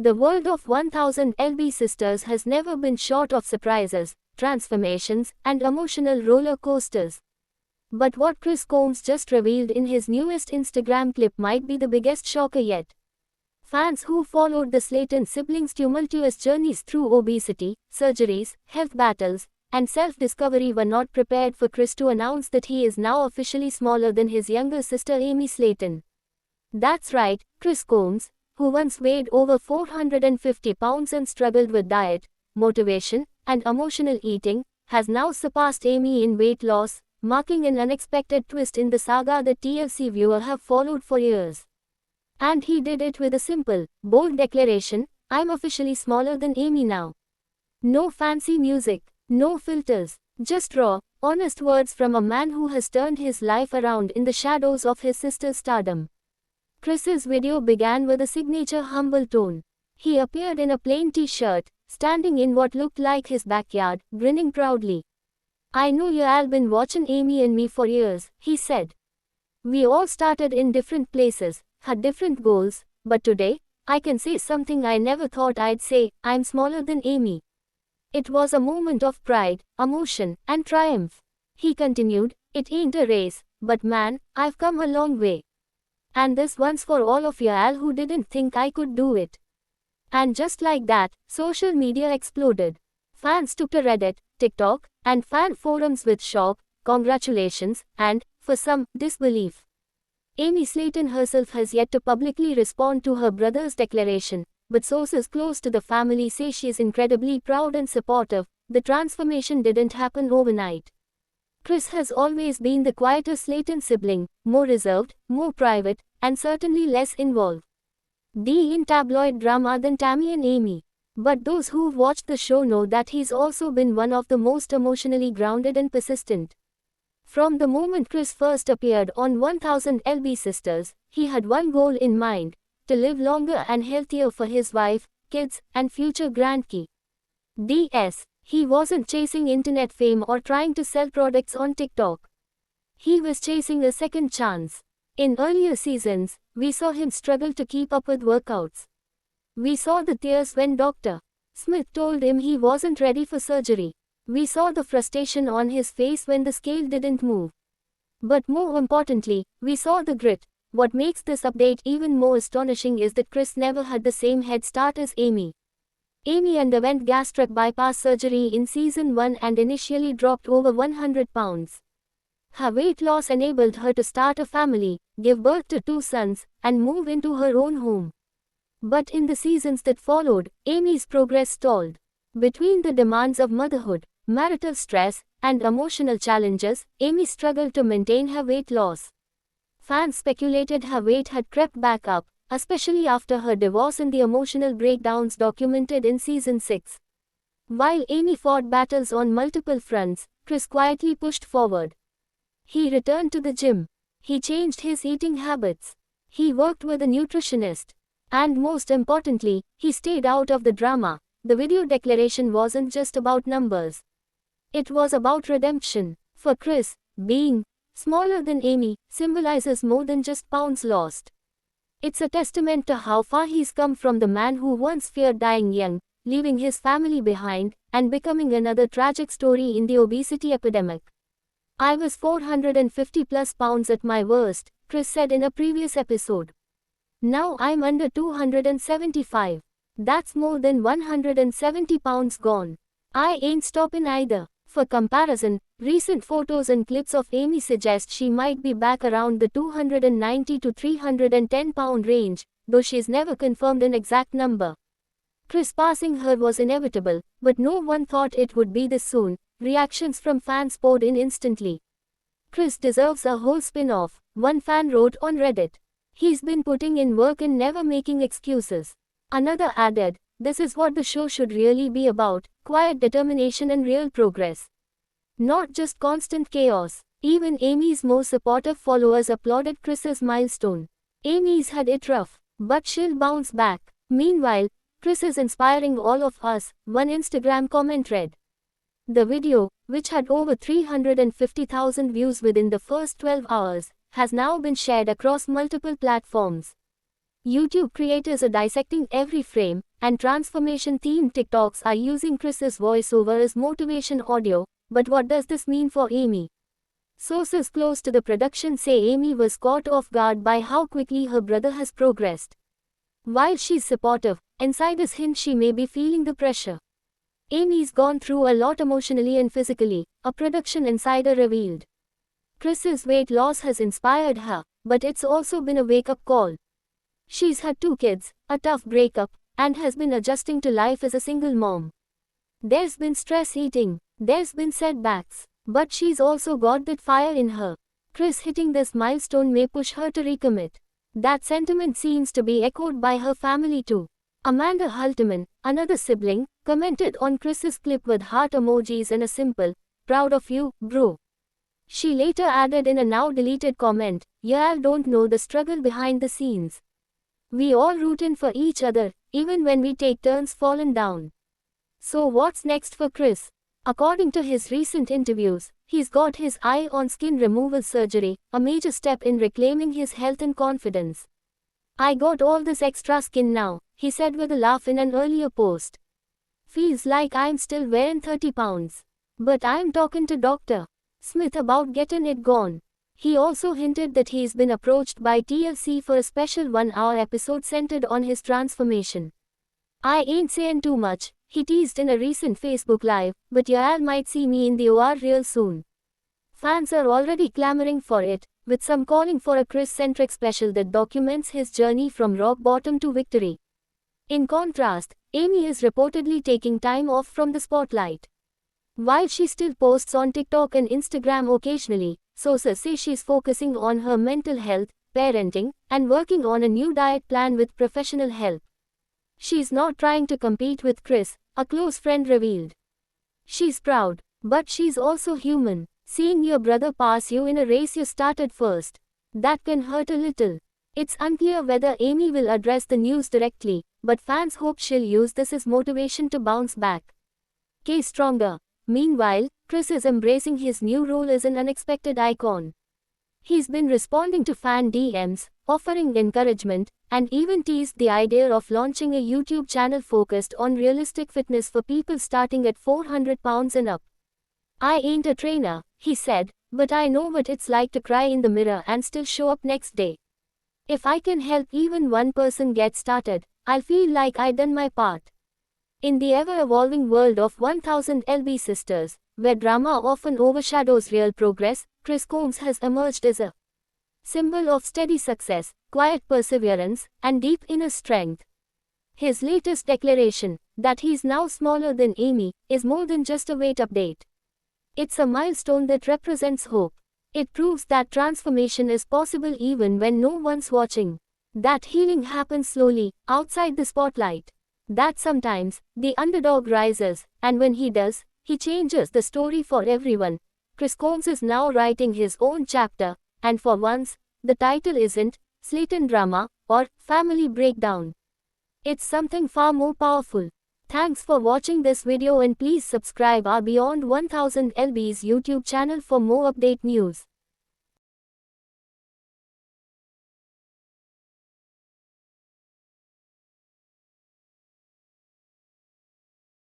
The world of 1000 LB Sisters has never been short of surprises, transformations, and emotional roller coasters. But what Chris Combs just revealed in his newest Instagram clip might be the biggest shocker yet. Fans who followed the Slayton siblings' tumultuous journeys through obesity, surgeries, health battles, and self-discovery were not prepared for Chris to announce that he is now officially smaller than his younger sister Amy Slayton. That's right, Chris Combs, who once weighed over 450 pounds and struggled with diet, motivation, and emotional eating, has now surpassed Amy in weight loss, marking an unexpected twist in the saga that TLC viewers have followed for years. And he did it with a simple, bold declaration: "I'm officially smaller than Amy now." No fancy music, no filters, just raw, honest words from a man who has turned his life around in the shadows of his sister's stardom. Chris's video began with a signature humble tone. He appeared in a plain t-shirt, standing in what looked like his backyard, grinning proudly. "I know you all been watching Amy and me for years," he said. "We all started in different places, had different goals, but today, I can say something I never thought I'd say: I'm smaller than Amy." It was a moment of pride, emotion, and triumph. He continued, "It ain't a race, but man, I've come a long way. And this one's for all of y'all who didn't think I could do it." And just like that, social media exploded. Fans took to Reddit, TikTok, and fan forums with shock, congratulations, and, for some, disbelief. Amy Slayton herself has yet to publicly respond to her brother's declaration, but sources close to the family say she is incredibly proud and supportive. The transformation didn't happen overnight. Chris has always been the quieter Slayton sibling, more reserved, more private, and certainly less involved in tabloid drama than Tammy and Amy. But those who've watched the show know that he's also been one of the most emotionally grounded and persistent. From the moment Chris first appeared on 1000 LB Sisters, he had one goal in mind: to live longer and healthier for his wife, kids, and future grandkids. He wasn't chasing internet fame or trying to sell products on TikTok. He was chasing a second chance. In earlier seasons, we saw him struggle to keep up with workouts. We saw the tears when Dr. Smith told him he wasn't ready for surgery. We saw the frustration on his face when the scale didn't move. But more importantly, we saw the grit. What makes this update even more astonishing is that Chris never had the same head start as Amy. Amy underwent gastric bypass surgery in season 1 and initially dropped over 100 pounds. Her weight loss enabled her to start a family, give birth to 2 sons, and move into her own home. But in the seasons that followed, Amy's progress stalled. Between the demands of motherhood, marital stress, and emotional challenges, Amy struggled to maintain her weight loss. Fans speculated her weight had crept back up, especially after her divorce and the emotional breakdowns documented in season 6. While Amy fought battles on multiple fronts, Chris quietly pushed forward. He returned to the gym. He changed his eating habits. He worked with a nutritionist. And most importantly, he stayed out of the drama. The video declaration wasn't just about numbers. It was about redemption. For Chris, being smaller than Amy symbolizes more than just pounds lost. It's a testament to how far he's come from the man who once feared dying young, leaving his family behind, and becoming another tragic story in the obesity epidemic. "I was 450 plus pounds at my worst," Chris said in a previous episode. "Now I'm under 275. That's more than 170 pounds gone. I ain't stopping either." For comparison, recent photos and clips of Amy suggest she might be back around the 290 to 310 pound range, though she's never confirmed an exact number. Chris passing her was inevitable, but no one thought it would be this soon. Reactions from fans poured in instantly. "Chris deserves a whole spin-off," one fan wrote on Reddit. "He's been putting in work and never making excuses." Another added, "This is what the show should really be about: quiet determination and real progress. Not just constant chaos." Even Amy's more supportive followers applauded Chris's milestone. "Amy's had it rough, but she'll bounce back. Meanwhile, Chris is inspiring all of us," one Instagram comment read. The video, which had over 350,000 views within the first 12 hours, has now been shared across multiple platforms. YouTube creators are dissecting every frame, and transformation-themed TikToks are using Chris's voiceover as motivation audio. But what does this mean for Amy? Sources close to the production say Amy was caught off guard by how quickly her brother has progressed. While she's supportive, insiders hint she may be feeling the pressure. Amy's gone through a lot emotionally and physically, a production insider revealed. Chris's weight loss has inspired her, but it's also been a wake-up call. She's had 2 kids, a tough breakup, and has been adjusting to life as a single mom. There's been stress eating, there's been setbacks, but she's also got that fire in her. Chris hitting this milestone may push her to recommit. That sentiment seems to be echoed by her family too. Amanda Halterman, another sibling, commented on Chris's clip with heart emojis and a simple, "Proud of you, bro." She later added in a now-deleted comment, "Y'all don't know the struggle behind the scenes. We all rootin' for each other, even when we take turns falling down." So what's next for Chris? According to his recent interviews, he's got his eye on skin removal surgery, a major step in reclaiming his health and confidence. "I got all this extra skin now," he said with a laugh in an earlier post. "Feels like I'm still wearing 30 pounds. But I'm talking to Dr. Smith about getting it gone." He also hinted that he's been approached by TLC for a special 1-hour episode centered on his transformation. "I ain't saying too much," he teased in a recent Facebook Live, "but y'all might see me in the OR real soon." Fans are already clamoring for it, with some calling for a Chris-centric special that documents his journey from rock bottom to victory. In contrast, Amy is reportedly taking time off from the spotlight. While she still posts on TikTok and Instagram occasionally, sources say she's focusing on her mental health, parenting, and working on a new diet plan with professional help. She's not trying to compete with Chris, a close friend revealed. She's proud, but she's also human. Seeing your brother pass you in a race you started first, that can hurt a little. It's unclear whether Amy will address the news directly, but fans hope she'll use this as motivation to bounce back. Stronger. Meanwhile, Chris is embracing his new role as an unexpected icon. He's been responding to fan DMs, offering encouragement, and even teased the idea of launching a YouTube channel focused on realistic fitness for people starting at 400 pounds and up. "I ain't a trainer," he said, "but I know what it's like to cry in the mirror and still show up next day. If I can help even one person get started, I'll feel like I done my part." In the ever-evolving world of 1000 LB Sisters, where drama often overshadows real progress, Chris Combs has emerged as a symbol of steady success, quiet perseverance, and deep inner strength. His latest declaration, that he's now smaller than Amy, is more than just a weight update. It's a milestone that represents hope. It proves that transformation is possible even when no one's watching. That healing happens slowly, outside the spotlight. That sometimes, the underdog rises, and when he does, he changes the story for everyone. Chris Combs is now writing his own chapter, and for once, the title isn't Slayton Drama or Family Breakdown. It's something far more powerful. Thanks for watching this video and please subscribe our Beyond 1000 LB's YouTube channel for more update news.